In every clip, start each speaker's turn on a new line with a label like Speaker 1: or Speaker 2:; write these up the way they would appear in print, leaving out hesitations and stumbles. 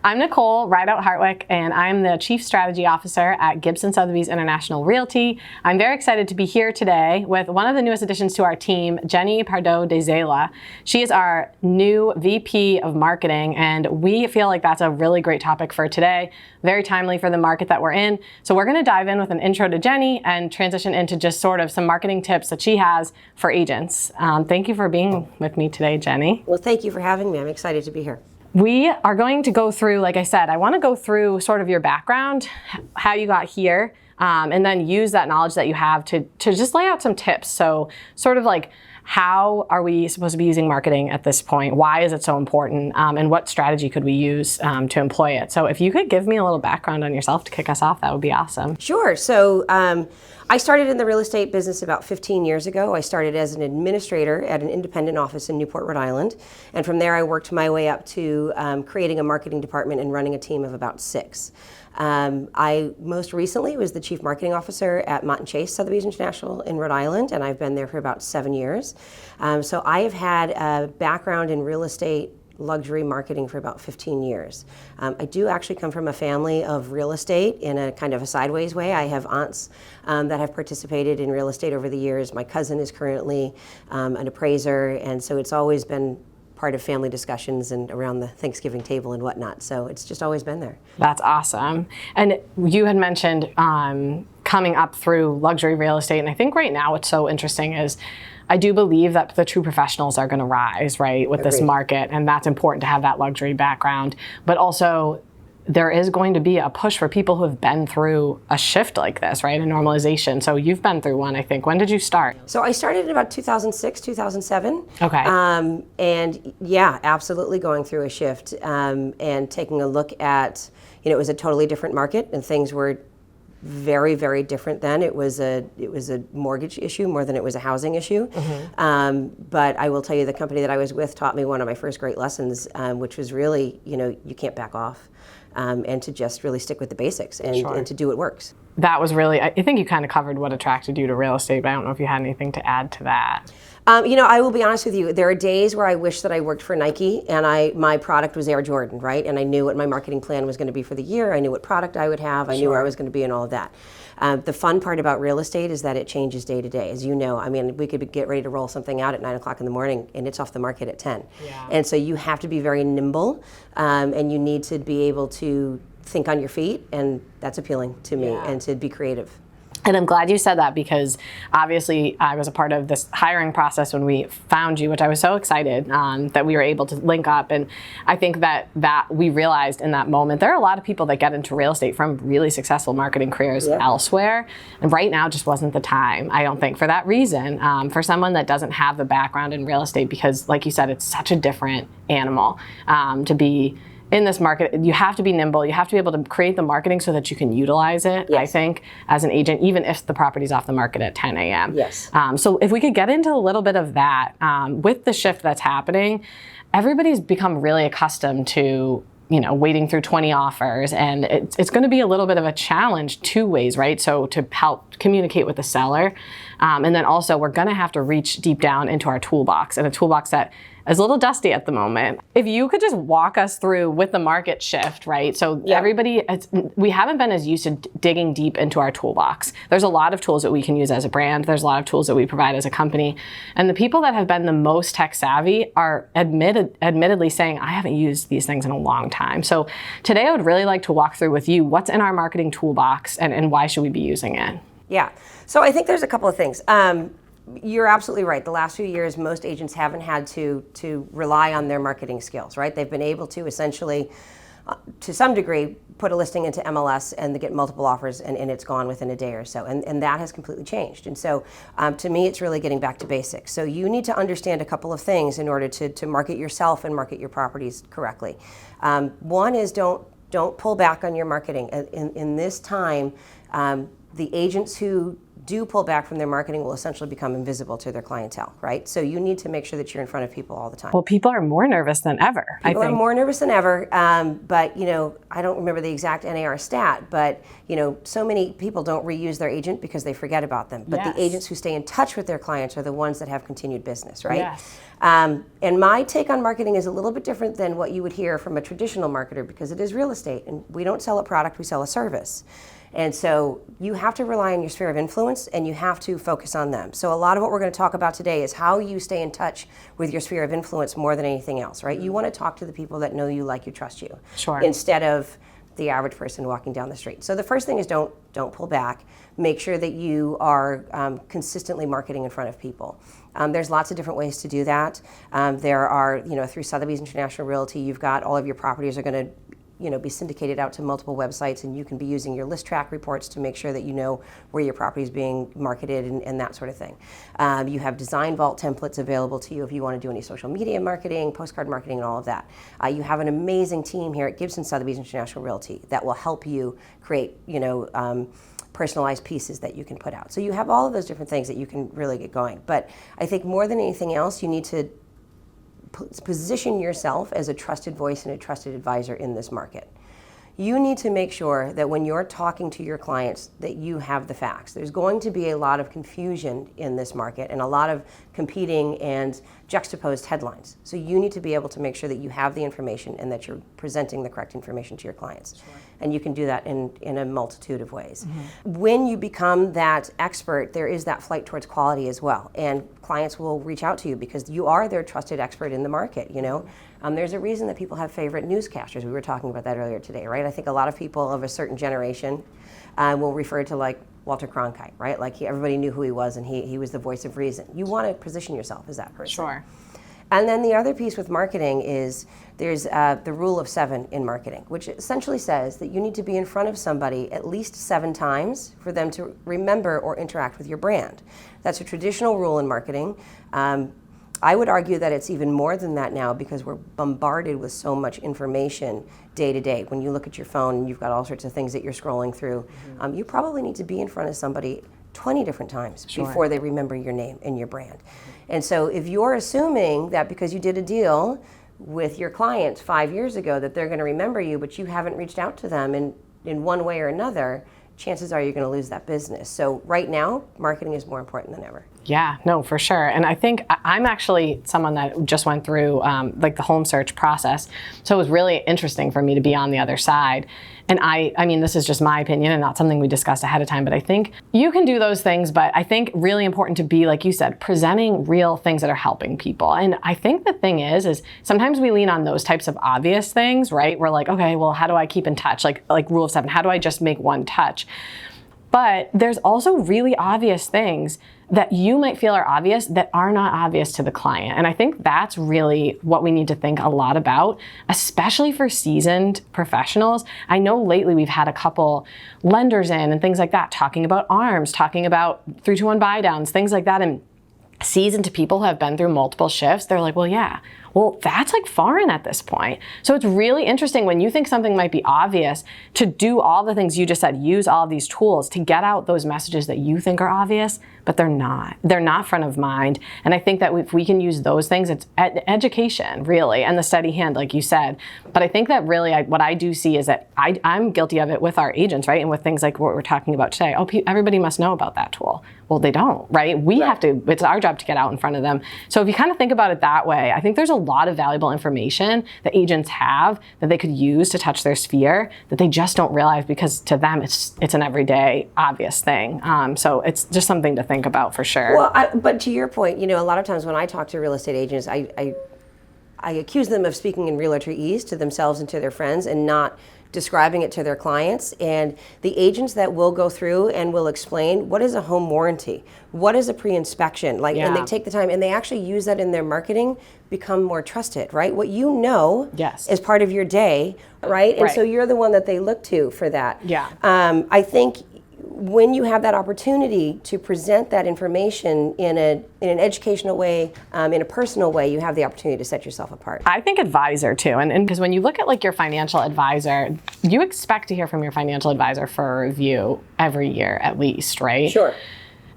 Speaker 1: I'm Nicole Rideout-Hartwick, and I'm the Chief Strategy Officer at Gibson Sotheby's International Realty. I'm very excited to be here today with one of the newest additions to our team, Jeni Pardo de Zela. She is our new VP of Marketing, and we feel like that's a really great topic for today, very timely for the market that we're in. So we're going to dive in with an intro to Jeni and transition into just sort of some marketing tips that she has for agents. Thank you for being with me today, Jeni.
Speaker 2: Well, thank you for having me. I'm excited to be here.
Speaker 1: We are going to go through, like I said, I want to go through sort of your background, how you got here, and then use that knowledge that you have to just lay out some tips. So sort of like, how are we supposed to be using marketing at this point? Why is it so important? And what strategy could we use to employ it? So if you could give me a little background on yourself to kick us off, that would be awesome.
Speaker 2: Sure. So I started in the real estate business about 15 years ago. I started as an administrator at an independent office in Newport, Rhode Island. And from there, I worked my way up to creating a marketing department and running a team of about 6. I most recently was the Chief Marketing Officer at Mott & Chase Sotheby's International in Rhode Island, and I've been there for about 7 years. So I have had a background in real estate luxury marketing for about 15 years. I do actually come from a family of real estate in a kind of a sideways way. I have aunts that have participated in real estate over the years. My cousin is currently an appraiser, and so it's always been part of family discussions and around the Thanksgiving table and whatnot. So it's just always been there.
Speaker 1: That's awesome. And you had mentioned coming up through luxury real estate, and I think right now what's so interesting is I do believe that the true professionals are going to rise, right, with this market, and that's important to have that luxury background. But also, there is going to be a push for people who have been through a shift like this, right, a normalization. So you've been through one, I think. When did you start?
Speaker 2: So I started in about 2006, 2007.
Speaker 1: Okay.
Speaker 2: And yeah, absolutely going through a shift and taking a look at, it was a totally different market and things were very, very different then. It was a mortgage issue more than it was a housing issue. But I will tell you, the company that I was with taught me one of my first great lessons, which was really, you can't back off. And to just really stick with the basics and to do what works.
Speaker 1: That was really, I think you kind of covered what attracted you to real estate, but I don't know if you had anything to add to that.
Speaker 2: I will be honest with you, there are days where I wish that I worked for Nike and my product was Air Jordan, right? And I knew what my marketing plan was going to be for the year. I knew what product I would have. I knew where I was going to be and all of that. The fun part about real estate is that it changes day to day. As you know, I mean, we could get ready to roll something out at 9 o'clock in the morning and it's off the market at 10.
Speaker 1: Yeah.
Speaker 2: And so you have to be very nimble and you need to be able to think on your feet, and that's appealing to me, and to be creative.
Speaker 1: And I'm glad you said that, because obviously I was a part of this hiring process when we found you, which I was so excited that we were able to link up. And I think that we realized in that moment, there are a lot of people that get into real estate from really successful marketing careers elsewhere. And right now just wasn't the time, I don't think, for that reason, for someone that doesn't have the background in real estate, because like you said, it's such a different animal to be in this market. You have to be nimble. You have to be able to create the marketing so that you can utilize it, I think, as an agent, even if the property's off the market at 10 a.m.
Speaker 2: Yes.
Speaker 1: So if we could get into a little bit of that, with the shift that's happening, everybody's become really accustomed to waiting through 20 offers, and it's going to be a little bit of a challenge two ways, right? So to help communicate with the seller, and then also we're going to have to reach deep down into our toolbox, and a toolbox that is a little dusty at the moment. If you could just walk us through with the market shift, right? So we haven't been as used to digging deep into our toolbox. There's a lot of tools that we can use as a brand. There's a lot of tools that we provide as a company. And the people that have been the most tech savvy are admittedly saying, I haven't used these things in a long time. So today I would really like to walk through with you what's in our marketing toolbox and why should we be using it?
Speaker 2: Yeah, so I think there's a couple of things. You're absolutely right. The last few years, most agents haven't had to rely on their marketing skills, right? They've been able to essentially, to some degree, put a listing into MLS and get multiple offers and it's gone within a day or so. And that has completely changed. And so to me, it's really getting back to basics. So you need to understand a couple of things in order to market yourself and market your properties correctly. One is don't pull back on your marketing. In this time, the agents who do pull back from their marketing will essentially become invisible to their clientele, right? So you need to make sure that you're in front of people all the time.
Speaker 1: Well, people are more nervous than ever, I think.
Speaker 2: People are more nervous than ever, but I don't remember the exact NAR stat, but so many people don't reuse their agent because they forget about them. But the agents who stay in touch with their clients are the ones that have continued business, right?
Speaker 1: Yes.
Speaker 2: And my take on marketing is a little bit different than what you would hear from a traditional marketer, because it is real estate and we don't sell a product, we sell a service. And so you have to rely on your sphere of influence and you have to focus on them. So a lot of what we're going to talk about today is how you stay in touch with your sphere of influence more than anything else, right? You want to talk to the people that know you, like you, trust you.
Speaker 1: Sure.
Speaker 2: Instead of the average person walking down the street. So the first thing is don't pull back. Make sure that you are consistently marketing in front of people. There's lots of different ways to do that. There are, through Sotheby's International Realty, you've got all of your properties are going to be syndicated out to multiple websites, and you can be using your list track reports to make sure that you know where your property is being marketed and that sort of thing. You have design vault templates available to you if you want to do any social media marketing, postcard marketing, and all of that. You have an amazing team here at Gibson Sotheby's International Realty that will help you create, personalized pieces that you can put out. So you have all of those different things that you can really get going. But I think more than anything else, you need to position yourself as a trusted voice and a trusted advisor in this market. You need to make sure that when you're talking to your clients that you have the facts. There's going to be a lot of confusion in this market and a lot of competing and juxtaposed headlines. So you need to be able to make sure that you have the information and that you're presenting the correct information to your clients. Sure. And you can do that in a multitude of ways. Mm-hmm. When you become that expert, there is that flight towards quality as well. And clients will reach out to you because you are their trusted expert in the market, There's a reason that people have favorite newscasters. We were talking about that earlier today, right? I think a lot of people of a certain generation will refer to like Walter Cronkite, right? Like everybody knew who he was and he was the voice of reason. You want to position yourself as that person.
Speaker 1: Sure.
Speaker 2: And then the other piece with marketing is there's the rule of 7 in marketing, which essentially says that you need to be in front of somebody at least 7 times for them to remember or interact with your brand. That's a traditional rule in marketing. I would argue that it's even more than that now because we're bombarded with so much information day to day. When you look at your phone and you've got all sorts of things that you're scrolling through, you probably need to be in front of somebody 20 different times before they remember your name and your brand. And so if you're assuming that because you did a deal with your clients 5 years ago that they're going to remember you, but you haven't reached out to them in one way or another, chances are you're going to lose that business. So right now, marketing is more important than ever.
Speaker 1: Yeah, no, for sure. And I think I'm actually someone that just went through like the home search process. So it was really interesting for me to be on the other side. And I mean, this is just my opinion and not something we discussed ahead of time, but I think you can do those things, but I think really important to be, like you said, presenting real things that are helping people. And I think the thing is sometimes we lean on those types of obvious things, right? We're like, okay, well, how do I keep in touch? Like rule of 7, how do I just make one touch? But there's also really obvious things that you might feel are obvious that are not obvious to the client. And I think that's really what we need to think a lot about, especially for seasoned professionals. I know lately we've had a couple lenders in and things like that, talking about ARMs, talking about 3-2-1 buy downs, things like that. And seasoned people who have been through multiple shifts, they're like, well, that's like foreign at this point. So it's really interesting when you think something might be obvious to do all the things you just said, use all of these tools to get out those messages that you think are obvious, but they're not. They're not front of mind. And I think that if we can use those things, it's education, really, and the steady hand, like you said. But I think that really what I do see is that I'm guilty of it with our agents, right? And with things like what we're talking about today. Oh, everybody must know about that tool. Well, they don't, right? We have to, it's our job to get out in front of them. So if you kind of think about it that way, I think there's a lot of valuable information that agents have that they could use to touch their sphere that they just don't realize because to them it's an everyday obvious thing. So it's just something to think about for sure.
Speaker 2: Well, but to your point, a lot of times when I talk to real estate agents, I accuse them of speaking in realtorese to themselves and to their friends and not describing it to their clients. And the agents that will go through and will explain what is a home warranty, what is a pre-inspection, and they take the time and they actually use that in their marketing, become more trusted, right? What you know is part of your day, right? And so you're the one that they look to for that.
Speaker 1: Yeah.
Speaker 2: I think when you have that opportunity to present that information in an educational way, in a personal way, you have the opportunity to set yourself apart.
Speaker 1: I think advisor too, and because when you look at like your financial advisor, you expect to hear from your financial advisor for a review every year at least, right?
Speaker 2: Sure.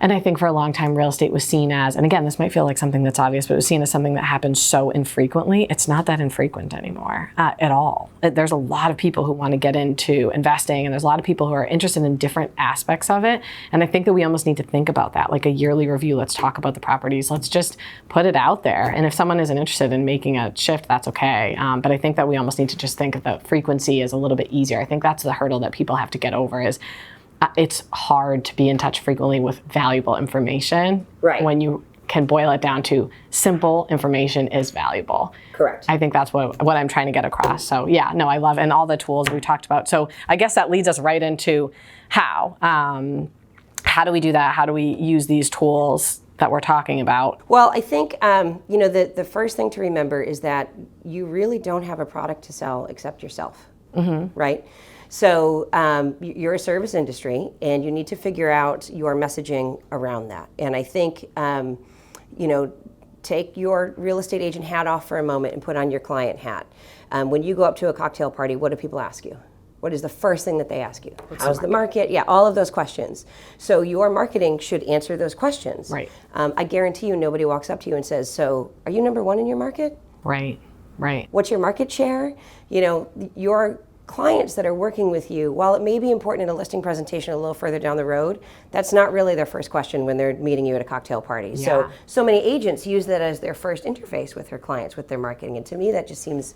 Speaker 1: And I think for a long time, real estate was seen as, and again, this might feel like something that's obvious, but it was seen as something that happens so infrequently. It's not that infrequent anymore at all. There's a lot of people who want to get into investing, and there's a lot of people who are interested in different aspects of it. And I think that we almost need to think about that, like a yearly review. Let's talk about the properties. Let's just put it out there. And if someone isn't interested in making a shift, that's okay. But I think that we almost need to just think that frequency is a little bit easier. I think that's the hurdle that people have to get over is it's hard to be in touch frequently with valuable information when you can boil it down to simple information is valuable.
Speaker 2: Correct.
Speaker 1: I think that's what I'm trying to get across. So yeah, no, I love, and all the tools we talked about. So I guess that leads us right into how. How do we do that? How do we use these tools that we're talking about?
Speaker 2: Well, I think the first thing to remember is that you really don't have a product to sell except yourself, right? So you're a service industry, and you need to figure out your messaging around that. And I think, take your real estate agent hat off for a moment and put on your client hat. When you go up to a cocktail party, what do people ask you? What is the first thing that they ask you? How's the market? Yeah, all of those questions. So your marketing should answer those questions.
Speaker 1: Right.
Speaker 2: I guarantee you nobody walks up to you and says, so are you number one in your market?
Speaker 1: Right.
Speaker 2: What's your market share? Your clients that are working with you, while it may be important in a listing presentation a little further down the road, that's not really their first question when they're meeting you at a cocktail party.
Speaker 1: Yeah.
Speaker 2: So many agents use that as their first interface with their clients, with their marketing. And to me, that just seems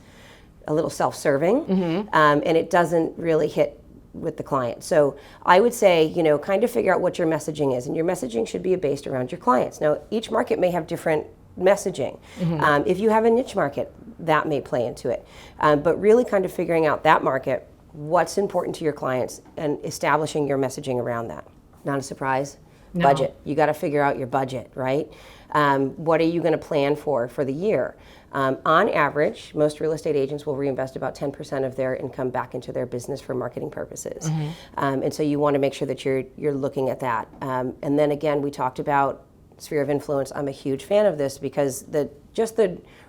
Speaker 2: a little self-serving, and it doesn't really hit with the client. So I would say, kind of figure out what your messaging is, and your messaging should be based around your clients. Now, each market may have different messaging. If you have a niche market, that may play into it. But really kind of figuring out that market, what's important to your clients, and establishing your messaging around that. Not a surprise.
Speaker 1: No.
Speaker 2: Budget. You got to figure out your budget, right? What are you going to plan for the year? On average, most real estate agents will reinvest about 10% of their income back into their business for marketing purposes. And so you want to make sure that you're looking at that. And then again, we talked about sphere of influence. I'm a huge fan of this because the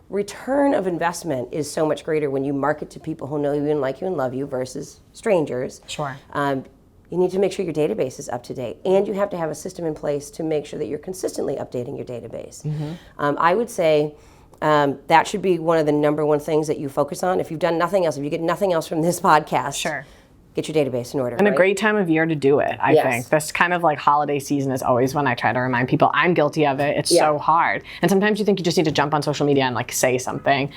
Speaker 2: return of investment is so much greater when you market to people who know you and like you and love you versus strangers.
Speaker 1: Sure.
Speaker 2: You need to make sure your database is up to date, and you have to have a system in place to make sure that you're consistently updating your database. I would say that should be one of the number one things that you focus on. If you've done nothing else, if you get nothing else from this podcast,
Speaker 1: Sure.
Speaker 2: Get your database in order.
Speaker 1: And a great time of year to do it, I think. This kind of like holiday season is always when I try to remind people. I'm guilty of it. It's so hard. And sometimes you think you just need to jump on social media and like say something.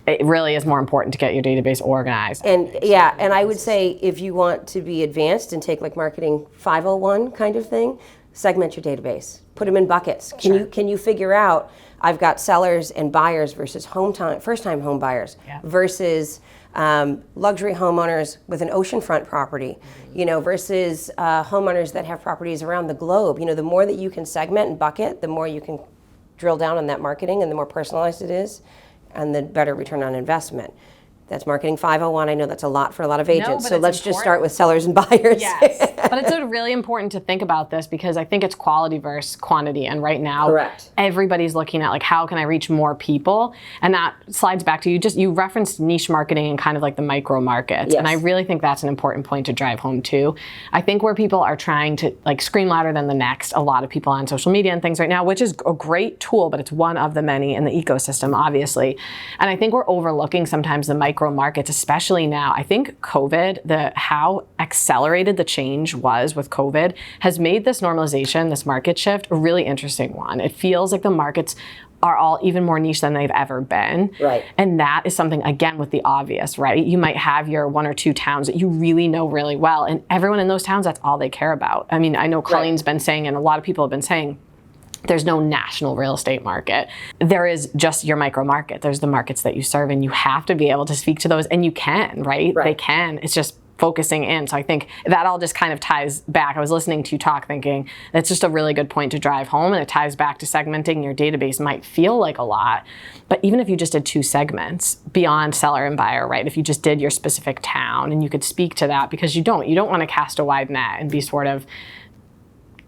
Speaker 1: It really is more important to get your database organized.
Speaker 2: And and I would say if you want to be advanced and take like marketing 501 kind of thing, segment your database. Put them in buckets. Can you figure out, I've got sellers and buyers versus first-time home buyers versus luxury homeowners with an oceanfront property, versus homeowners that have properties around the globe. The more that you can segment and bucket, the more you can drill down on that marketing, and the more personalized it is, and the better return on investment. That's marketing 501. I know that's a lot for a lot of agents. So let's just start with sellers and buyers.
Speaker 1: Yes. But it's really important to think about this because I think it's quality versus quantity. And right now, everybody's looking at like, how can I reach more people? And that slides back to you referenced niche marketing and kind of like the micro markets. And I really think that's an important point to drive home too. I think where people are trying to like scream louder than the next, a lot of people on social media and things right now, which is a great tool, but it's one of the many in the ecosystem, obviously. And I think we're overlooking sometimes the micro markets, especially now. I think COVID, how accelerated the change was with COVID has made this normalization, this market shift, a really interesting one. It feels like the markets are all even more niche than they've ever been.
Speaker 2: Right.
Speaker 1: And that is something, again, with the obvious, right? You might have your one or two towns that you really know really well, and everyone in those towns, that's all they care about. I mean, I know Colleen's been saying, and a lot of people have been saying, there's no national real estate market. There is just your micro market. There's the markets that you serve, and you have to be able to speak to those, and you can, right? They can. It's just focusing in. So I think that all just kind of ties back. I was listening to you talk thinking that's just a really good point to drive home, and it ties back to segmenting your database. Might feel like a lot, but even if you just did 2 segments beyond seller and buyer, right? If you just did your specific town and you could speak to that, because you don't want to cast a wide net and be sort of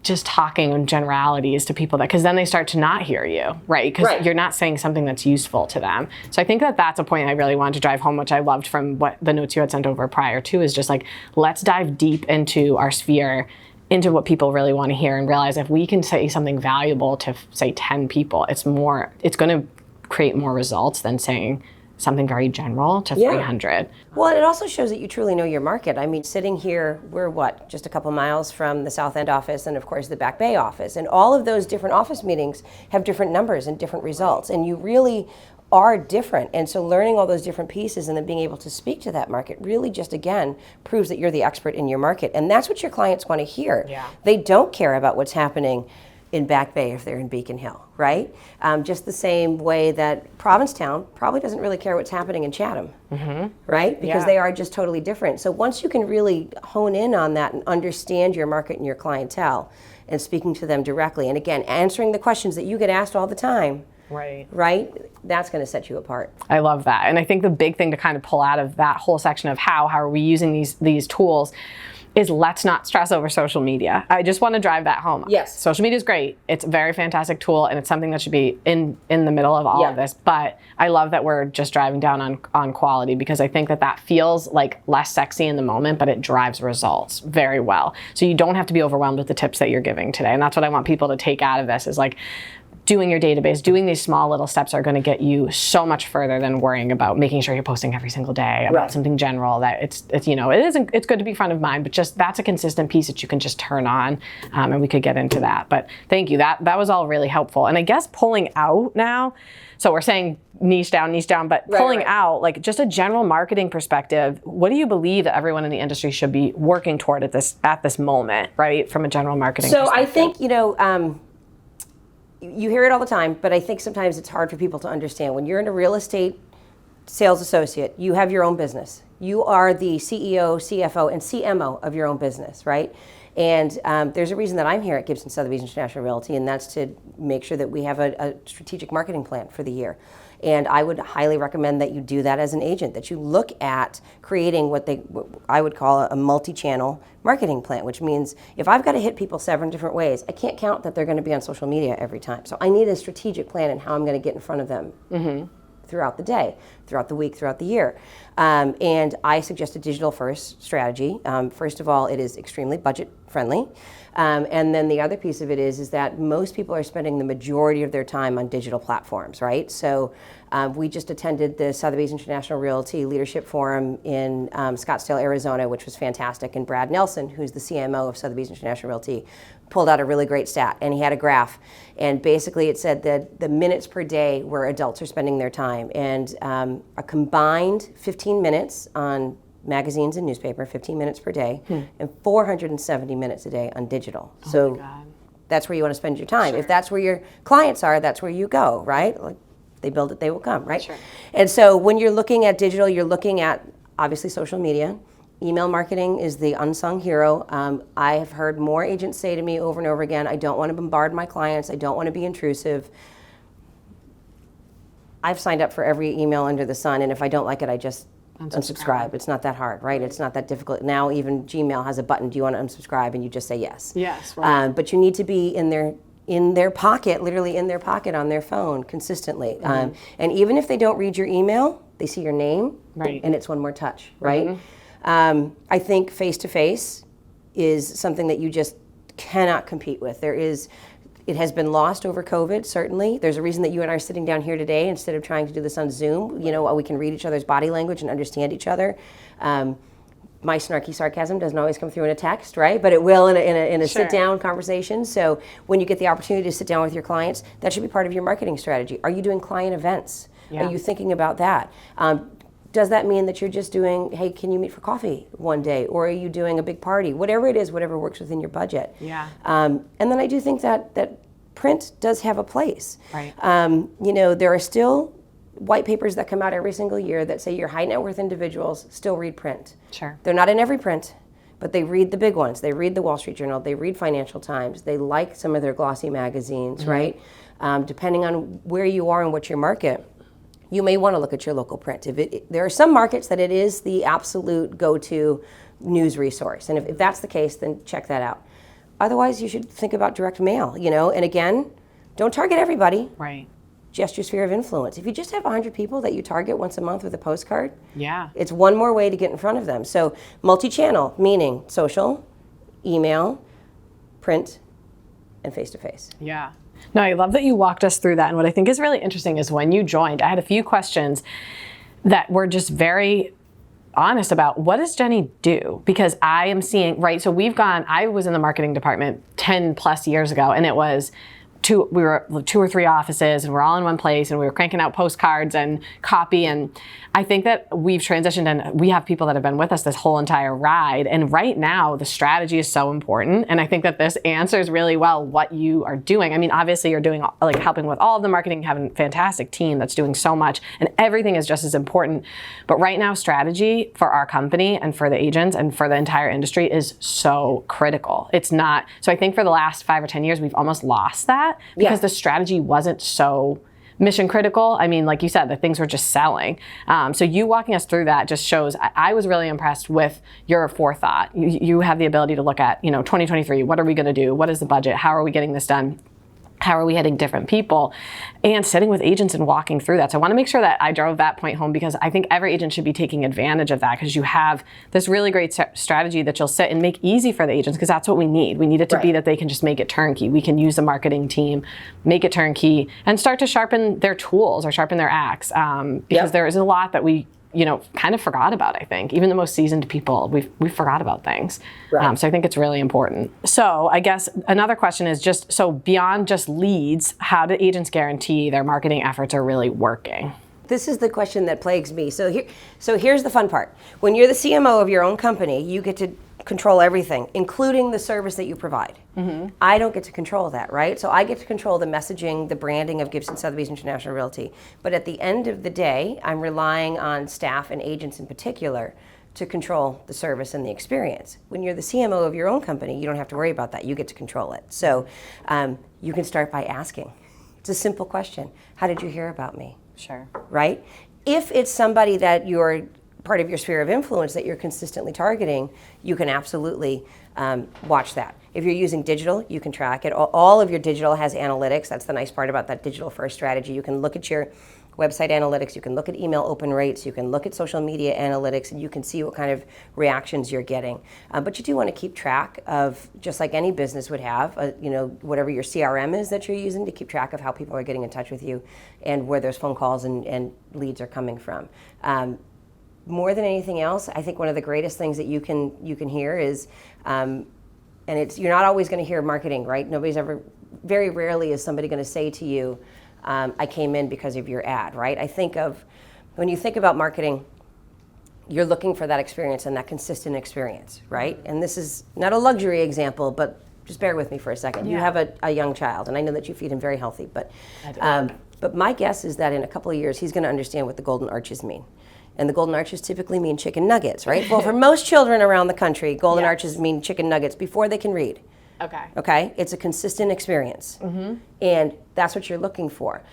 Speaker 1: just talking in generalities to people, because then they start to not hear you, right? Because you're not saying something that's useful to them. So I think that's a point I really wanted to drive home, which I loved from what the notes you had sent over prior to, is just like, let's dive deep into our sphere into what people really want to hear and realize if we can say something valuable to say 10 people, it's going to create more results than saying something very general to 300.
Speaker 2: Well, and it also shows that you truly know your market. I mean, sitting here, we're just a couple miles from the South End office and of course the Back Bay office. And all of those different office meetings have different numbers and different results. And you really are different. And so learning all those different pieces and then being able to speak to that market really just, again, proves that you're the expert in your market. And that's what your clients want to hear.
Speaker 1: Yeah.
Speaker 2: They don't care about what's happening in Back Bay if they're in Beacon Hill, right? Just the same way that Provincetown probably doesn't really care what's happening in Chatham, right? Because they are just totally different. So once you can really hone in on that and understand your market and your clientele and speaking to them directly, and again, answering the questions that you get asked all the time, right? That's going to set you apart.
Speaker 1: I love that. And I think the big thing to kind of pull out of that whole section of how are we using these tools is let's not stress over social media. I just want to drive that home.
Speaker 2: Yes.
Speaker 1: Social media is great. It's a very fantastic tool and it's something that should be in the middle of all of this. But I love that we're just driving down on quality because I think that feels like less sexy in the moment, but it drives results very well. So you don't have to be overwhelmed with the tips that you're giving today. And that's what I want people to take out of this is like, doing your database, doing these small little steps are going to get you so much further than worrying about making sure you're posting every single day about something general that it's it's good to be front of mind, but just that's a consistent piece that you can just turn on and we could get into that. But thank you. That was all really helpful. And I guess pulling out now, so we're saying niche down, but pulling out like just a general marketing perspective, what do you believe that everyone in the industry should be working toward at this moment, right? From a general marketing perspective.
Speaker 2: I think, you hear it all the time, but I think sometimes it's hard for people to understand. When you're in a real estate sales associate, you have your own business. You are the CEO, CFO, and CMO of your own business, right? And there's a reason that I'm here at Gibson, Sotheby's International Realty, and that's to make sure that we have a strategic marketing plan for the year. And I would highly recommend that you do that as an agent, that you look at creating what I would call a multi-channel marketing plan, which means if I've got to hit people 7 different ways, I can't count that they're going to be on social media every time. So I need a strategic plan in how I'm going to get in front of them throughout the day, throughout the week, throughout the year. And I suggest a digital-first strategy. First of all, it is extremely budget-friendly. And then the other piece of it is that most people are spending the majority of their time on digital platforms, right? So we just attended the Sotheby's International Realty Leadership Forum in Scottsdale, Arizona, which was fantastic. And Brad Nelson, who's the CMO of Sotheby's International Realty, pulled out a really great stat. And he had a graph. And basically it said that the minutes per day where adults are spending their time. And a combined 15 minutes on magazines and newspaper, 15 minutes per day, and 470 minutes a day on digital. So that's where you want to spend your time. If that's where your clients are, that's where you go, right? Like they build it, they will come, right? And so when you're looking at digital, you're looking at obviously social media. Email marketing is the unsung hero. I have heard more agents say to me over and over again, I don't want to bombard my clients. I don't want to be intrusive. I've signed up for every email under the sun, and if I don't like it, I just unsubscribe. It's not that hard, right? It's not that difficult. Now even Gmail has a button, do you want to unsubscribe? And you just say yes.
Speaker 1: Yes, right.
Speaker 2: But you need to be in their pocket, literally in their pocket on their phone consistently. And even if they don't read your email, they see your name, and it's one more touch, right? I think face-to-face is something that you just cannot compete with. It has been lost over COVID, certainly. There's a reason that you and I are sitting down here today instead of trying to do this on Zoom. We can read each other's body language and understand each other. My snarky sarcasm doesn't always come through in a text, right? But it will in a sit-down conversation. So when you get the opportunity to sit down with your clients, that should be part of your marketing strategy. Are you doing client events? Are you thinking about that? Does that mean that you're just doing, hey, can you meet for coffee one day? Or are you doing a big party? Whatever it is, whatever works within your budget. And then I do think that print does have a place. There are still white papers that come out every single year that say your high net worth individuals still read print. They're not in every print, but they read the big ones. They read the Wall Street Journal. They read Financial Times. They like some of their glossy magazines, right? Depending on where you are and what your market, you may want to look at your local print. There are some markets that it is the absolute go-to news resource. And if that's the case, then check that out. Otherwise, you should think about direct mail, And again, don't target everybody. Just your sphere of influence. If you just have 100 people that you target once a month with a postcard, it's one more way to get in front of them. So multi-channel, meaning social, email, print, and face-to-face.
Speaker 1: Yeah. No, I love that you walked us through that. And what I think is really interesting is when you joined, I had a few questions that were just very honest about what does Jeni do? Because I am seeing, right, so I was in the marketing department 10 plus years ago, and it was we were 2 or 3 offices, and we're all in one place, and we were cranking out postcards and copy. And I think that we've transitioned, and we have people that have been with us this whole entire ride. And right now, the strategy is so important. And I think that this answers really well what you are doing. I mean, obviously, you're doing like helping with all of the marketing, you have a fantastic team that's doing so much, and everything is just as important. But right now, strategy for our company and for the agents and for the entire industry is so critical. It's not. So I think for the last 5 or 10 years, we've almost lost that. Because the strategy wasn't so mission critical. I mean, like you said, the things were just selling. So you walking us through that just shows, I was really impressed with your forethought. You have the ability to look at, 2023, what are we going to do? What is the budget? How are we getting this done? How are we hitting different people? And sitting with agents and walking through that. So I want to make sure that I drove that point home, because I think every agent should be taking advantage of that, because you have this really great strategy that you'll sit and make easy for the agents, because that's what we need. We need it to be that they can just make it turnkey. We can use the marketing team, make it turnkey, and start to sharpen their tools or sharpen their axe, because there is a lot that we kind of forgot about, I think. Even the most seasoned people, we forgot about things. Right. So I think it's really important. So I guess another question is just, so beyond just leads, how do agents guarantee their marketing efforts are really working?
Speaker 2: This is the question that plagues me. So here's the fun part. When you're the CMO of your own company, you get to control everything, including the service that you provide. Mm-hmm. I don't get to control that, right? So I get to control the messaging, the branding of Gibson, Sotheby's International Realty. But at the end of the day, I'm relying on staff and agents in particular to control the service and the experience. When you're the CMO of your own company, you don't have to worry about that. You get to control it. So you can start by asking. It's a simple question. How did you hear about me?
Speaker 1: Sure.
Speaker 2: Right? If it's somebody that you're part of your sphere of influence that you're consistently targeting, you can absolutely watch that. If you're using digital, you can track it. All of your digital has analytics. That's the nice part about that digital first strategy. You can look at your website analytics, you can look at email open rates, you can look at social media analytics, and you can see what kind of reactions you're getting. But you do want to keep track of, just like any business would have, whatever your CRM is that you're using, to keep track of how people are getting in touch with you and where those phone calls and leads are coming from. More than anything else, I think one of the greatest things that you can hear is, and you're not always going to hear marketing, right? Very rarely is somebody going to say to you, I came in because of your ad, right? When you think about marketing, you're looking for that experience and that consistent experience, right? And this is not a luxury example, but just bear with me for a second. Yeah. You have a young child, and I know that you feed him very healthy, but my guess is that in a couple of years, he's going to understand what the golden arches mean. And the golden arches typically mean chicken nuggets, right? Well, for most children around the country, golden arches mean chicken nuggets before they can read. Okay? It's a consistent experience. Mm-hmm. And that's what you're looking for.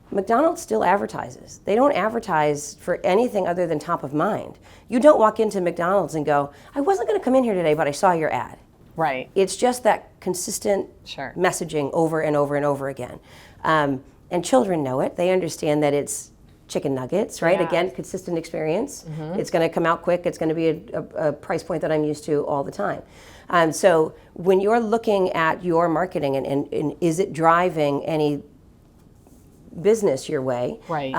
Speaker 2: McDonald's still advertises. They don't advertise for anything other than top of mind. You don't walk into McDonald's and go, I wasn't going to come in here today, but I saw your ad.
Speaker 1: Right.
Speaker 2: It's just that consistent messaging over and over and over again. And children know it. They understand that it's chicken nuggets, right? Yeah. Again, consistent experience. Mm-hmm. It's going to come out quick. It's going to be a price point that I'm used to all the time. So when you're looking at your marketing and is it driving any business your way?
Speaker 1: Right.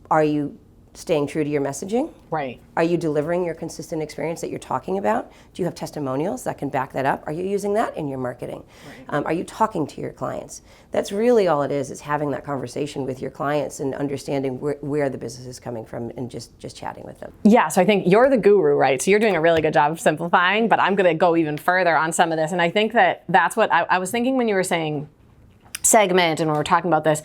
Speaker 2: Are you staying true to your messaging?
Speaker 1: Right.
Speaker 2: Are you delivering your consistent experience that you're talking about? Do you have testimonials that can back that up? Are you using that in your marketing? Right. Are you talking to your clients? That's really all it is having that conversation with your clients and understanding where the business is coming from and just chatting with them.
Speaker 1: Yeah, so I think you're the guru, right? So you're doing a really good job of simplifying, but I'm going to go even further on some of this. And I think that's what I was thinking when you were saying segment and when we're talking about this.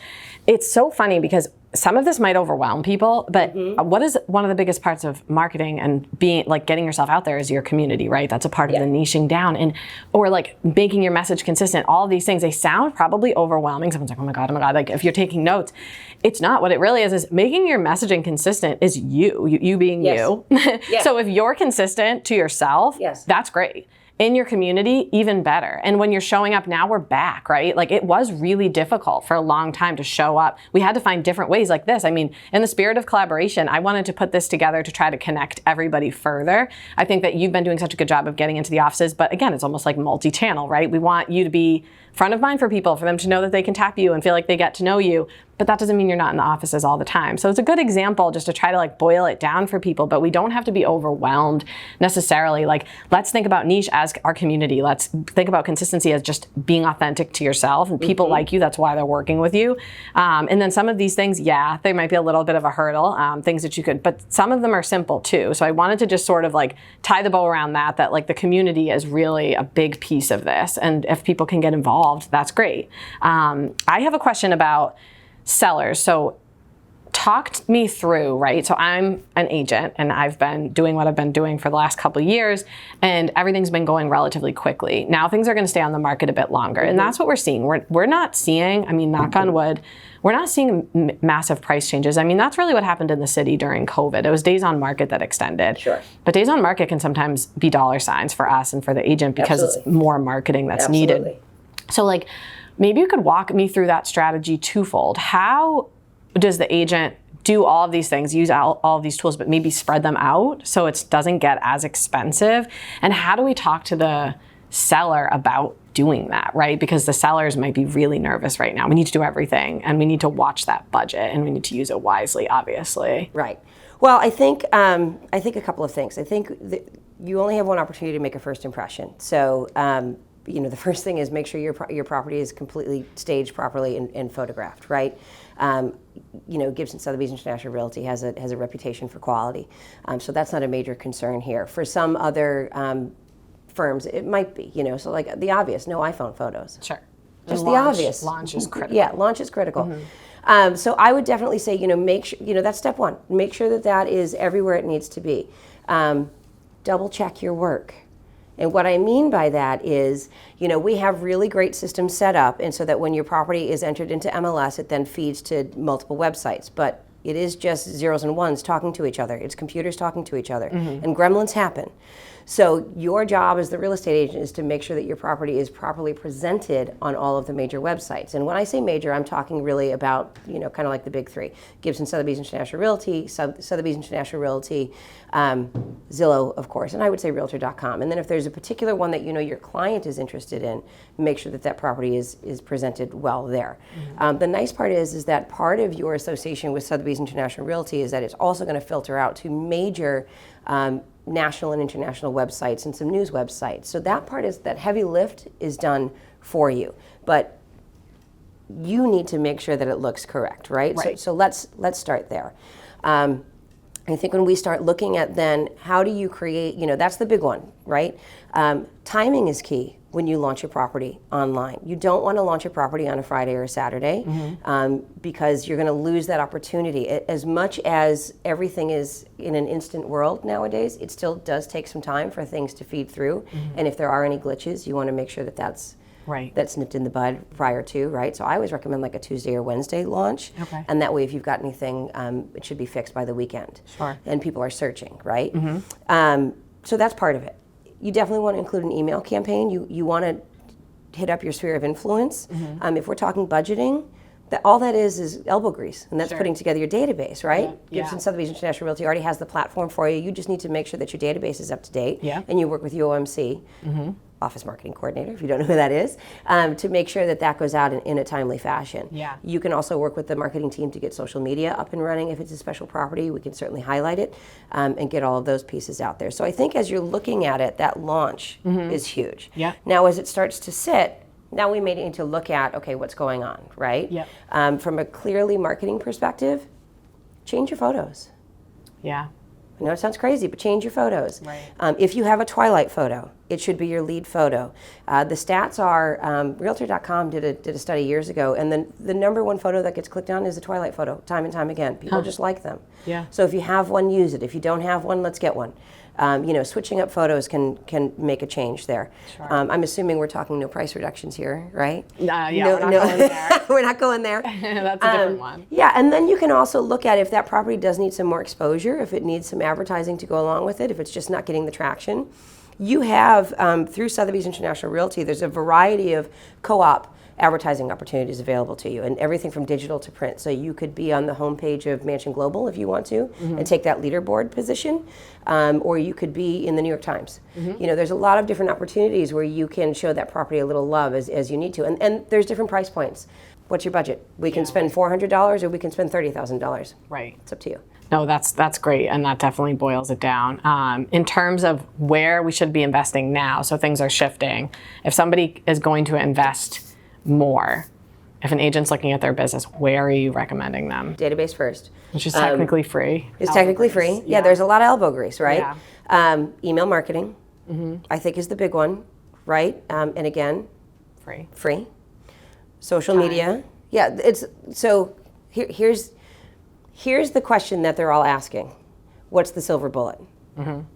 Speaker 1: It's so funny because some of this might overwhelm people, but what is one of the biggest parts of marketing and being like getting yourself out there is your community, right? That's a part of the niching down or like making your message consistent. All of these things, they sound probably overwhelming. Someone's like, oh my God. Like if you're taking notes, it's not. What it really is making your messaging consistent is you being you. Yes. So if you're consistent to yourself, that's great. in your community, even better. And when you're showing up now, we're back, right? Like, it was really difficult for a long time to show up. We had to find different ways like this. I mean, in the spirit of collaboration, I wanted to put this together to try to connect everybody further. I think that you've been doing such a good job of getting into the offices, but again, it's almost like multi-channel, right? We want you to be front of mind for people, for them to know that they can tap you and feel like they get to know you, but that doesn't mean you're not in the offices all the time. So it's a good example just to try to like boil it down for people, but we don't have to be overwhelmed necessarily. Like, let's think about niche as our community. Let's think about consistency as just being authentic to yourself, and people like you, that's why they're working with you. And then some of these things, yeah, they might be a little bit of a hurdle, things that you could, but some of them are simple too. So I wanted to just sort of like tie the bow around that like the community is really a big piece of this. And if people can get involved, that's great. I have a question about sellers. So talk me through, right? So I'm an agent and I've been doing what I've been doing for the last couple of years, and everything's been going relatively quickly. Now things are going to stay on the market a bit longer. And that's what we're seeing. We're not seeing, I mean, knock on wood, we're not seeing massive price changes. I mean, that's really what happened in the city during COVID. It was days on market that extended.
Speaker 2: Sure.
Speaker 1: But days on market can sometimes be dollar signs for us and for the agent because it's more marketing that's needed. So like, maybe you could walk me through that strategy twofold. How does the agent do all of these things, use all of these tools, but maybe spread them out so it doesn't get as expensive? And how do we talk to the seller about doing that, right? Because the sellers might be really nervous right now. We need to do everything, and we need to watch that budget, and we need to use it wisely, obviously.
Speaker 2: Right. Well, I think a couple of things. I think you only have one opportunity to make a first impression. So, the first thing is make sure your property is completely staged properly and photographed, right? Gibson, Sotheby's International Realty has a reputation for quality, so that's not a major concern here. For some other firms, it might be, so like the obvious, no iPhone photos.
Speaker 1: Sure.
Speaker 2: Just the obvious.
Speaker 1: Launch is critical.
Speaker 2: Yeah, launch is critical. So I would definitely say, make sure, that's step one. Make sure that is everywhere it needs to be. Double check your work. And what I mean by that is, we have really great systems set up, and so that when your property is entered into MLS, it then feeds to multiple websites. But it is just zeros and ones talking to each other. It's computers talking to each other, and gremlins happen. So your job as the real estate agent is to make sure that your property is properly presented on all of the major websites. And when I say major, I'm talking really about, kind of like the big three: Gibson, Sotheby's International Realty, Sotheby's International Realty, Zillow, of course, and I would say Realtor.com. And then if there's a particular one that your client is interested in, make sure that property is presented well there. The nice part is that part of your association with Sotheby's International Realty is that it's also going to filter out to major national and international websites and some news websites. So that heavy lift is done for you, but you need to make sure that it looks correct, right? So let's start there. I think when we start looking at then how do you create, that's the big one, right? Timing is key when you launch a property online. You don't want to launch a property on a Friday or a Saturday because you're going to lose that opportunity. As much as everything is in an instant world nowadays, it still does take some time for things to feed through. And if there are any glitches, you want to make sure that that's nipped in the bud prior to, right? So I always recommend like a Tuesday or Wednesday launch. Okay. And that way, if you've got anything, it should be fixed by the weekend. Sure. And people are searching, right? So that's part of it. You definitely want to include an email campaign. You want to hit up your sphere of influence. If we're talking budgeting, all that is elbow grease, and that's putting together your database, right? Gibson, Sotheby's International Realty already has the platform for you. You just need to make sure that your database is up to date, and you work with UOMC, Office Marketing Coordinator, if you don't know who that is, to make sure that goes out in a timely fashion. You can also work with the marketing team to get social media up and running. If it's a special property, we can certainly highlight it and get all of those pieces out there. So I think as you're looking at it, that launch is huge. Now, as it starts to sit, now we may need to look at, okay, what's going on, right? From a clearly marketing perspective, change your photos. I know it sounds crazy, but change your photos. If you have a twilight photo, it should be your lead photo. The stats are, Realtor.com did a study years ago, and then the number one photo that gets clicked on is a twilight photo, time and time again. People just like them. So if you have one, use it. If you don't have one, let's get one. Switching up photos can make a change there. I'm assuming we're talking no price reductions here, right?
Speaker 1: We're not going there.
Speaker 2: We're not going there.
Speaker 1: That's a different one.
Speaker 2: And then you can also look at if that property does need some more exposure, if it needs some advertising to go along with it, if it's just not getting the traction. You have, through Sotheby's International Realty, there's a variety of co-op advertising opportunities available to you, and everything from digital to print. So you could be on the homepage of Mansion Global if you want to, and take that leaderboard position, or you could be in the New York Times. You know, there's a lot of different opportunities where you can show that property a little love as you need to, and there's different price points. What's your budget? We can spend $400 or we can spend $30,000.
Speaker 1: Right.
Speaker 2: It's up to you.
Speaker 1: No, that's great, and that definitely boils it down. In terms of where we should be investing now, so things are shifting. If somebody is going to invest more, if an agent's looking at their business, where are you recommending them?
Speaker 2: Database first.
Speaker 1: Which is technically free.
Speaker 2: It's technically free. Yeah, there's a lot of elbow grease, right?
Speaker 1: Yeah.
Speaker 2: Email marketing, I think, is the big one, right? And again, free. Social media. Yeah, it's so here's the question that they're all asking. What's the silver bullet?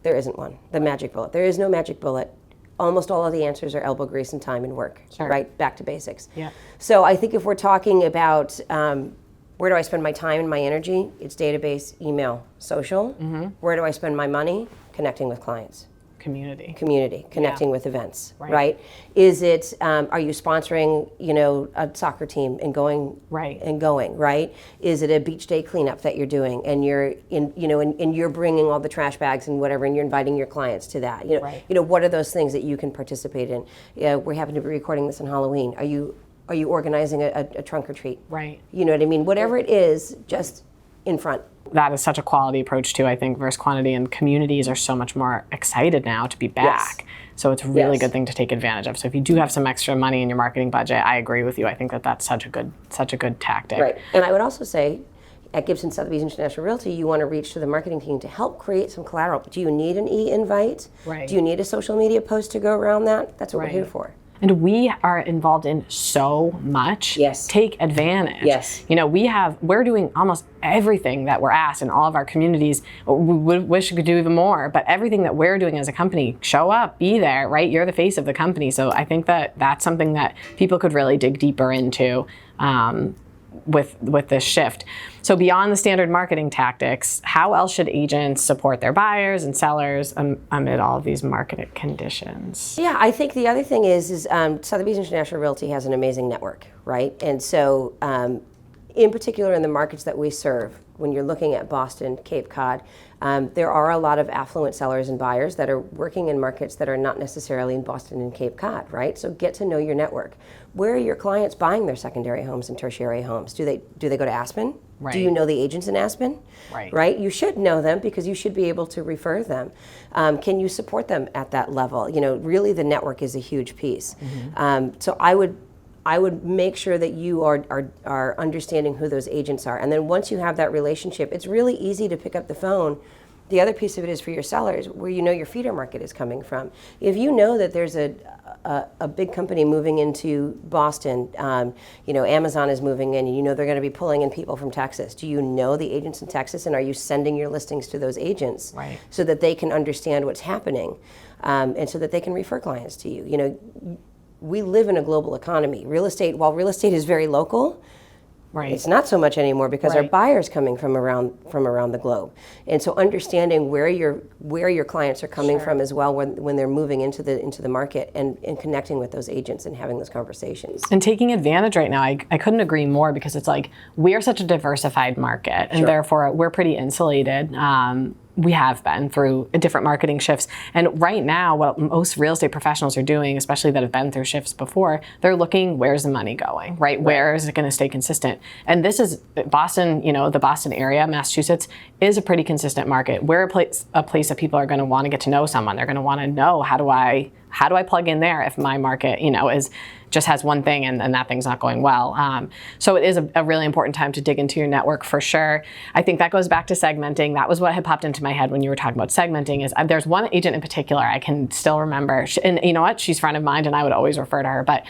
Speaker 2: There isn't one. The magic bullet. There is no magic bullet. Almost all of the answers are elbow grease and time and work, right? Back to basics.
Speaker 1: Yeah.
Speaker 2: So I think if we're talking about where do I spend my time and my energy, it's database, email, social. Where do I spend my money? Connecting with clients.
Speaker 1: Community,
Speaker 2: connecting with events, right? Is it, are you sponsoring, you know, a soccer team and going, right? Is it a beach day cleanup that you're doing and you're in, you know, and you're bringing all the trash bags and whatever, and you're inviting your clients to that, you know, what are those things that you can participate in? We happen to be recording this on Halloween. Are you organizing a trunk or treat?
Speaker 1: Right.
Speaker 2: You know what I mean? Whatever it is, just in front.
Speaker 1: That is such a quality approach too, I think, versus quantity, and communities are so much more excited now to be back. So it's a really good thing to take advantage of. So if you do have some extra money in your marketing budget, I agree with you. I think that's such a good tactic.
Speaker 2: Right. And I would also say, at Gibson Sotheby's International Realty, you want to reach to the marketing team to help create some collateral. Do you need an e-invite?
Speaker 1: Right.
Speaker 2: Do you need a social media post to go around that? That's what we're here for.
Speaker 1: And we are involved in so much.
Speaker 2: Yes.
Speaker 1: Take advantage.
Speaker 2: Yes.
Speaker 1: You know, we're doing almost everything that we're asked in all of our communities. We wish we could do even more, but everything that we're doing as a company, show up, be there, right? You're the face of the company. So I think that that's something that people could really dig deeper into with this shift. So beyond the standard marketing tactics, how else should agents support their buyers and sellers amid all of these market conditions?
Speaker 2: Yeah, I think the other thing is Sotheby's International Realty has an amazing network, right? And so in particular in the markets that we serve, when you're looking at Boston, Cape Cod, there are a lot of affluent sellers and buyers that are working in markets that are not necessarily in Boston and Cape Cod, right? So get to know your network. Where are your clients buying their secondary homes and tertiary homes? Do they go to Aspen?
Speaker 1: Right.
Speaker 2: Do you know the agents in Aspen? Right? You should know them because you should be able to refer them. Can you support them at that level? You know, really the network is a huge piece. So I would make sure that you are understanding who those agents are. And then once you have that relationship, it's really easy to pick up the phone. The other piece of it is for your sellers, where you know your feeder market is coming from. If you know that there's a big company moving into Boston, you know, Amazon is moving in, and you know they're going to be pulling in people from Texas. Do you know the agents in Texas, and are you sending your listings to those agents so that they can understand what's happening, and so that they can refer clients to you? You know, we live in a global economy. While real estate is very local, it's not so much anymore because our buyers coming from around the globe, and so understanding where your clients are coming from as well when they're moving into the market, and connecting with those agents and having those conversations
Speaker 1: and taking advantage right now. I couldn't agree more, because it's like we are such a diversified market, and therefore we're pretty insulated. We have been through different marketing shifts. And right now, what most real estate professionals are doing, especially that have been through shifts before, they're looking, where's the money going, right? Where is it going to stay consistent? And this is Boston, you know, the Boston area, Massachusetts, is a pretty consistent market. We're a place that people are going to want to get to know someone. They're going to want to know, how do I plug in there if my market, you know, just has one thing and that thing's not going well. So it is a really important time to dig into your network for sure. I think that goes back to segmenting. That was what had popped into my head when you were talking about segmenting. Is there's one agent in particular I can still remember, and you know what, she's a friend of mine and I would always refer to her, but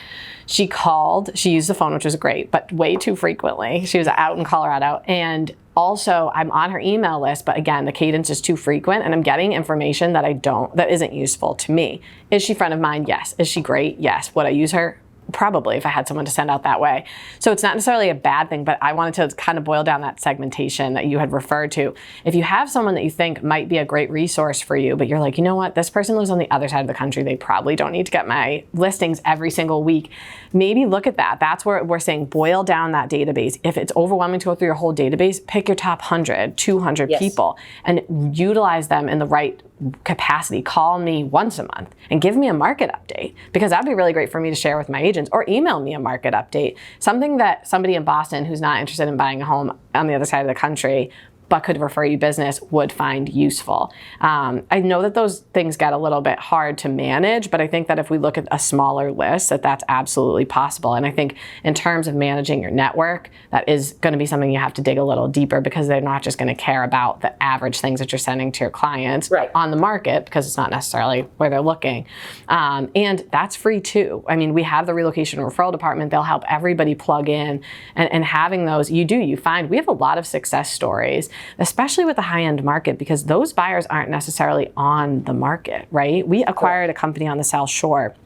Speaker 1: she used the phone, which was great, but way too frequently. She was out in Colorado, and also I'm on her email list, but again, the cadence is too frequent and I'm getting information that isn't useful to me. Is she a friend of mine? Yes. Is she great? Yes. Would I use her? Probably, if I had someone to send out that way. So it's not necessarily a bad thing, but I wanted to kind of boil down that segmentation that you had referred to. If you have someone that you think might be a great resource for you, but you're like, you know what, this person lives on the other side of the country, they probably don't need to get my listings every single week. Maybe look at that. That's where we're saying boil down that database. If it's overwhelming to go through your whole database, pick your top 100, 200 people and utilize them in the right capacity. Call me once a month and give me a market update, because that'd be really great for me to share with my agents, or email me a market update, something that somebody in Boston who's not interested in buying a home on the other side of the country but could refer you business would find useful. I know that those things get a little bit hard to manage, but I think that if we look at a smaller list, that's absolutely possible. And I think in terms of managing your network, that is going to be something you have to dig a little deeper, because they're not just going to care about the average things that you're sending to your clients on the market, because it's not necessarily where they're looking. And that's free too. I mean, we have the relocation referral department. They'll help everybody plug in, and having those, you find we have a lot of success stories, especially with the high-end market, because those buyers aren't necessarily on the market, right? We acquired a company on the South Shore.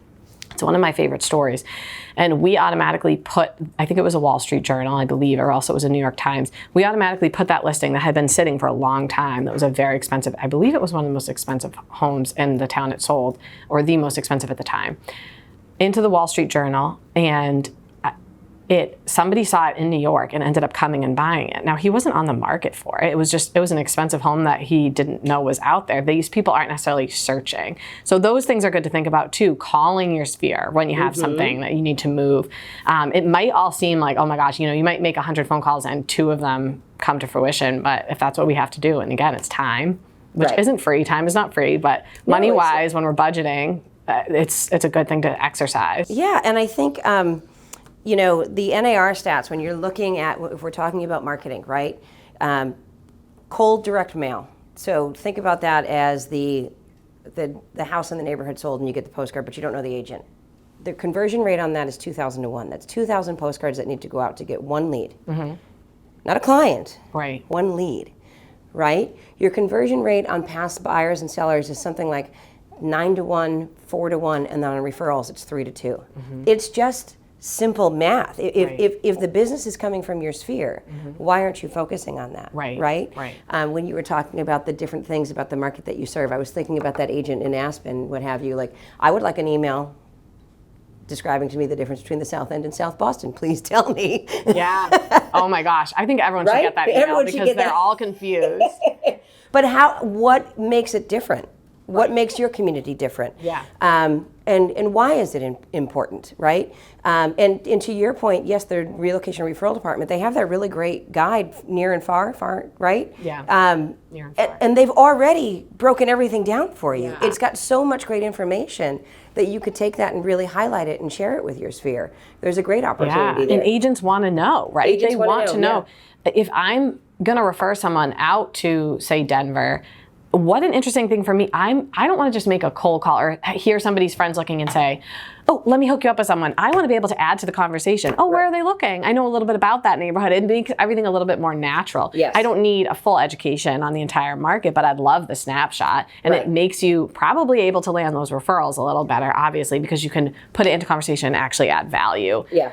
Speaker 1: It's one of my favorite stories. And we automatically put, I think it was a Wall Street Journal, I believe, or else it was a New York Times. We automatically put that listing that had been sitting for a long time, that was a very expensive, I believe it was one of the most expensive homes in the town it sold, or the most expensive at the time, into the Wall Street Journal. And somebody saw it in New York and ended up coming and buying it. Now, he wasn't on the market for it. It was an expensive home that he didn't know was out there. These people aren't necessarily searching. So those things are good to think about too. Calling your sphere when you have something that you need to move. It might all seem like, oh my gosh, you might make 100 phone calls and 2 of them come to fruition. But if that's what we have to do, and again, it's time, which isn't free. Time is not free, but money-wise, when we're budgeting, it's a good thing to exercise.
Speaker 2: Yeah, and I think the NAR stats, when you're looking at, if we're talking about marketing, right? Cold direct mail. So think about that as the house in the neighborhood sold and you get the postcard, but you don't know the agent. The conversion rate on that is 2,000 to 1. That's 2,000 postcards that need to go out to get one lead. Not a client.
Speaker 1: Right.
Speaker 2: One lead, right? Your conversion rate on past buyers and sellers is something like 9 to 1, 4 to 1, and then on referrals, it's 3 to 2. It's just simple math. If the business is coming from your sphere, why aren't you focusing on that? Right. When you were talking about the different things about the market that you serve, I was thinking about that agent in Aspen, what have you. Like, I would like an email describing to me the difference between the South End and South Boston. Please tell me.
Speaker 1: Yeah. Oh my gosh. I think everyone should get that email, because they're all confused.
Speaker 2: But what makes it different? What makes your community different?
Speaker 1: Yeah.
Speaker 2: And why is it important, right? And to your point, yes, the relocation referral department, they have that really great guide, near and far, right?
Speaker 1: Yeah. Near and far.
Speaker 2: And they've already broken everything down for you.
Speaker 1: Yeah.
Speaker 2: It's got so much great information that you could take that and really highlight it and share it with your sphere. There's a great opportunity there.
Speaker 1: And agents want to know, right? They want to know. If I'm going to refer someone out to, say, Denver, what an interesting thing for me. I don't want to just make a cold call or hear somebody's friends looking and say, oh, let me hook you up with someone. I want to be able to add to the conversation. Oh, where are they looking? I know a little bit about that neighborhood. It makes everything a little bit more natural.
Speaker 2: Yes.
Speaker 1: I don't need a full education on the entire market, but I'd love the snapshot. And it makes you probably able to land those referrals a little better, obviously, because you can put it into conversation and actually add value.
Speaker 2: Yeah.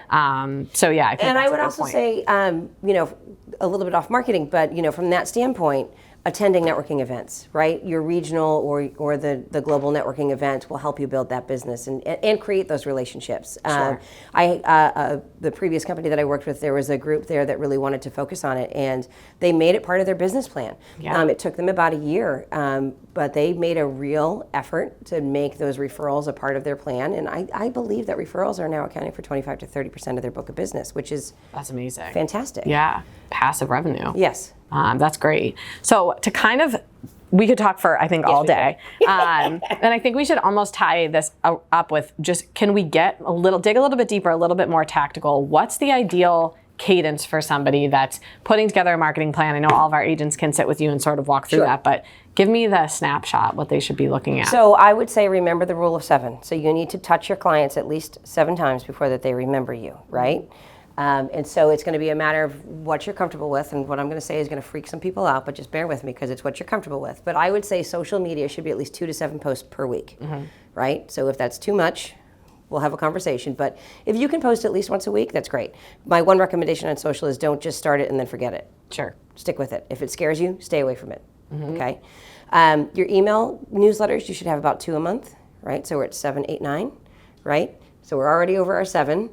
Speaker 1: So yeah, I think
Speaker 2: and
Speaker 1: that's
Speaker 2: I would
Speaker 1: a good
Speaker 2: also
Speaker 1: point.
Speaker 2: say, a little bit off marketing, but from that standpoint, attending networking events, right? Your regional or the global networking event will help you build that business and create those relationships.
Speaker 1: Sure.
Speaker 2: The previous company that I worked with, there was a group there that really wanted to focus on it, and they made it part of their business plan.
Speaker 1: Yeah.
Speaker 2: It took them about a year, but they made a real effort to make those referrals a part of their plan, and I believe that referrals are now accounting for 25 to 30% of their book of business, which is
Speaker 1: That's amazing.
Speaker 2: fantastic.
Speaker 1: Yeah, passive revenue.
Speaker 2: Yes.
Speaker 1: That's great. So to kind of, we could talk for, I think, all day. And I think we should almost tie this up with just, can we dig a little bit deeper, a little bit more tactical? What's the ideal cadence for somebody that's putting together a marketing plan? I know all of our agents can sit with you and sort of walk through that, but give me the snapshot, what they should be looking at.
Speaker 2: So I would say remember the rule of 7. So you need to touch your clients at least 7 times before that they remember you, right? And so it's going to be a matter of what you're comfortable with, and what I'm going to say is going to freak some people out, but just bear with me because it's what you're comfortable with. But I would say social media should be at least 2 to 7 posts per week, right? So if that's too much, we'll have a conversation. But if you can post at least once a week, that's great. My one recommendation on social is don't just start it and then forget it.
Speaker 1: Sure.
Speaker 2: Stick with it. If it scares you, stay away from it. Okay. Your email newsletters, you should have about 2 a month, right? So we're at 7, 8, 9, right? So we're already over our 7.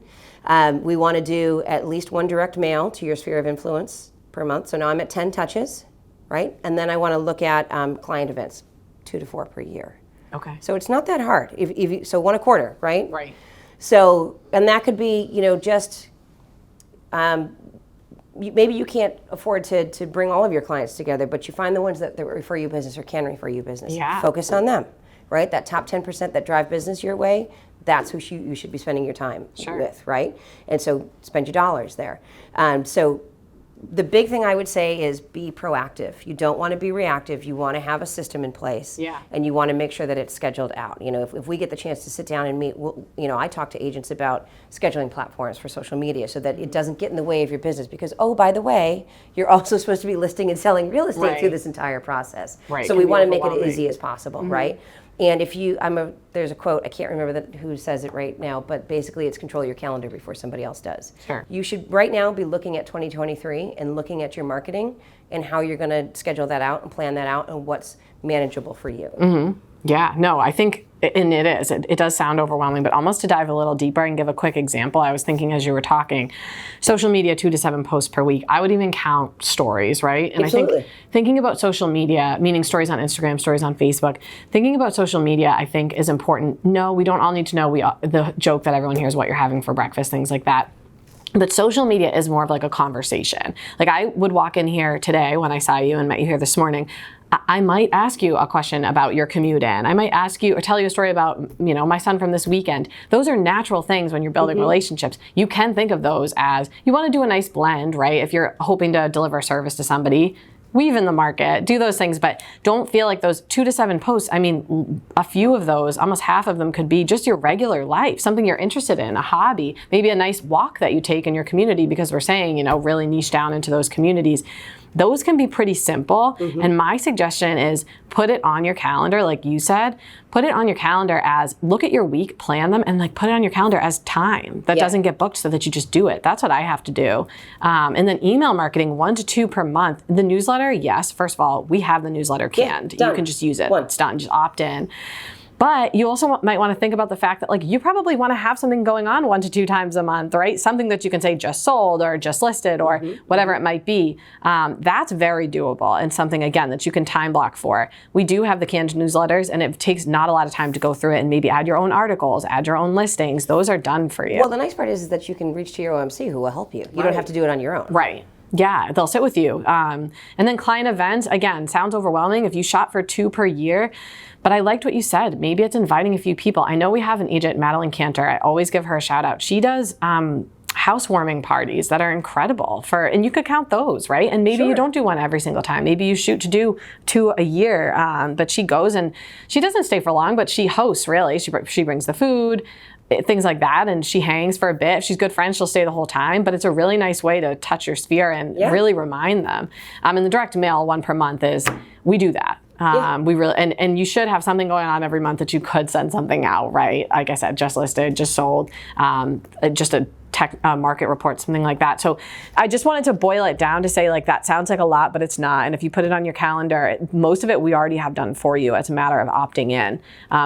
Speaker 2: We want to do at least 1 direct mail to your sphere of influence per month. So now I'm at 10 touches, right? And then I want to look at client events, 2 to 4 per year.
Speaker 1: Okay.
Speaker 2: So it's not that hard. So 1 a quarter, right?
Speaker 1: Right.
Speaker 2: So, and that could be, just maybe you can't afford to bring all of your clients together, but you find the ones that refer you business or can refer you business.
Speaker 1: Yeah.
Speaker 2: Focus on them, right? That top 10% that drive business your way, that's who you should be spending your time with, right? And so spend your dollars there. So the big thing I would say is be proactive. You don't want to be reactive. You want to have a system in place.
Speaker 1: Yeah.
Speaker 2: And you want to make sure that it's scheduled out. If we get the chance to sit down and meet, I talk to agents about scheduling platforms for social media so that it doesn't get in the way of your business because, oh, by the way, you're also supposed to be listing and selling real estate through this entire process.
Speaker 1: Right.
Speaker 2: So we want to make it as easy as possible, right? And if there's a quote, I can't remember who says it right now, but basically it's control your calendar before somebody else does.
Speaker 1: Sure.
Speaker 2: You should right now be looking at 2023 and looking at your marketing and how you're going to schedule that out and plan that out and what's manageable for you.
Speaker 1: Yeah, no, I think, and it does sound overwhelming, but almost to dive a little deeper and give a quick example, I was thinking as you were talking, social media, 2 to 7 posts per week. I would even count stories, right? And
Speaker 2: Absolutely.
Speaker 1: I think thinking about social media, meaning stories on Instagram, stories on Facebook, thinking about social media, I think is important. No, we don't all need to know the joke that everyone hears what you're having for breakfast, things like that. But social media is more of like a conversation. Like I would walk in here today when I saw you and met you here this morning, I might ask you a question about your commute in. I might ask you or tell you a story about, my son from this weekend. Those are natural things when you're building relationships. You can think of those as, you want to do a nice blend, right? If you're hoping to deliver a service to somebody, weave in the market, do those things, but don't feel like those 2 to 7 posts. I mean, a few of those, almost half of them could be just your regular life, something you're interested in, a hobby, maybe a nice walk that you take in your community because we're saying, really niche down into those communities. Those can be pretty simple. And my suggestion is put it on your calendar, like you said, put it on your calendar as look at your week, plan them, and put it on your calendar as time that doesn't get booked so that you just do it. That's what I have to do. And then email marketing, 1 to 2 per month. The newsletter, yes, first of all, we have the newsletter canned. You can just use it. It's done, just opt in. But you also might want to think about the fact that you probably want to have something going on 1 to 2 times a month, right? Something that you can say just sold or just listed or whatever it might be. That's very doable and something, again, that you can time block for. We do have the canned newsletters and it takes not a lot of time to go through it and maybe add your own articles, add your own listings. Those are done for you.
Speaker 2: Well, the nice part is that you can reach to your OMC who will help you. You don't have to do it on your own.
Speaker 1: Right. Yeah, they'll sit with you. And then client events, again, sounds overwhelming if you shot for 2 per year. But I liked what you said. Maybe it's inviting a few people. I know we have an agent, Madeline Cantor. I always give her a shout out. She does housewarming parties that are incredible and you could count those, right? And maybe you don't do one every single time. Maybe you shoot to do 2 a year. But she goes and she doesn't stay for long, but she hosts really. She brings the food, things like that, and she hangs for a bit. If she's good friends, she'll stay the whole time, but it's a really nice way to touch your sphere and really remind them. And the direct mail 1 per month we do that. We really, and you should have something going on every month that you could send something out, right? Like I said, just listed, just sold, just a market report, something like that. So I just wanted to boil it down to say that sounds like a lot, but it's not. And if you put it on your calendar, most of it we already have done for you. It's a matter of opting in.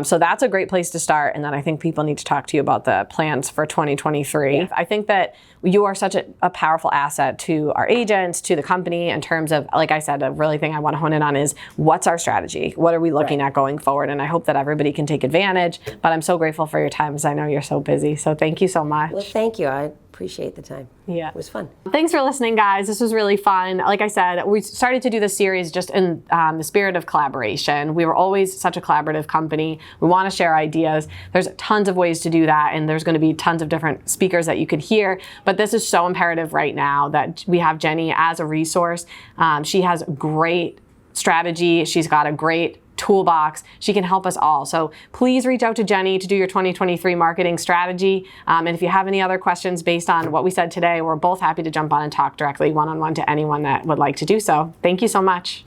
Speaker 1: So that's a great place to start. And then I think people need to talk to you about the plans for 2023. I think that you are such a powerful asset to our agents, to the company in terms of, like I said, the really thing I want to hone in on is what's our strategy? What are we looking at going forward? And I hope that everybody can take advantage, but I'm so grateful for your time because I know you're so busy. So thank you so much.
Speaker 2: Well, thank you. I appreciate the time.
Speaker 1: Yeah.
Speaker 2: It was fun.
Speaker 1: Thanks for listening, guys. This was really fun. Like I said, we started to do this series just in the spirit of collaboration. We were always such a collaborative company. We want to share ideas. There's tons of ways to do that, and there's going to be tons of different speakers that you could hear. But this is so imperative right now that we have Jeni as a resource. She has great strategy. She's got a great toolbox. She can help us all. So please reach out to Jeni to do your 2023 marketing strategy. And if you have any other questions based on what we said today, we're both happy to jump on and talk directly one-on-one to anyone that would like to do so. Thank you so much.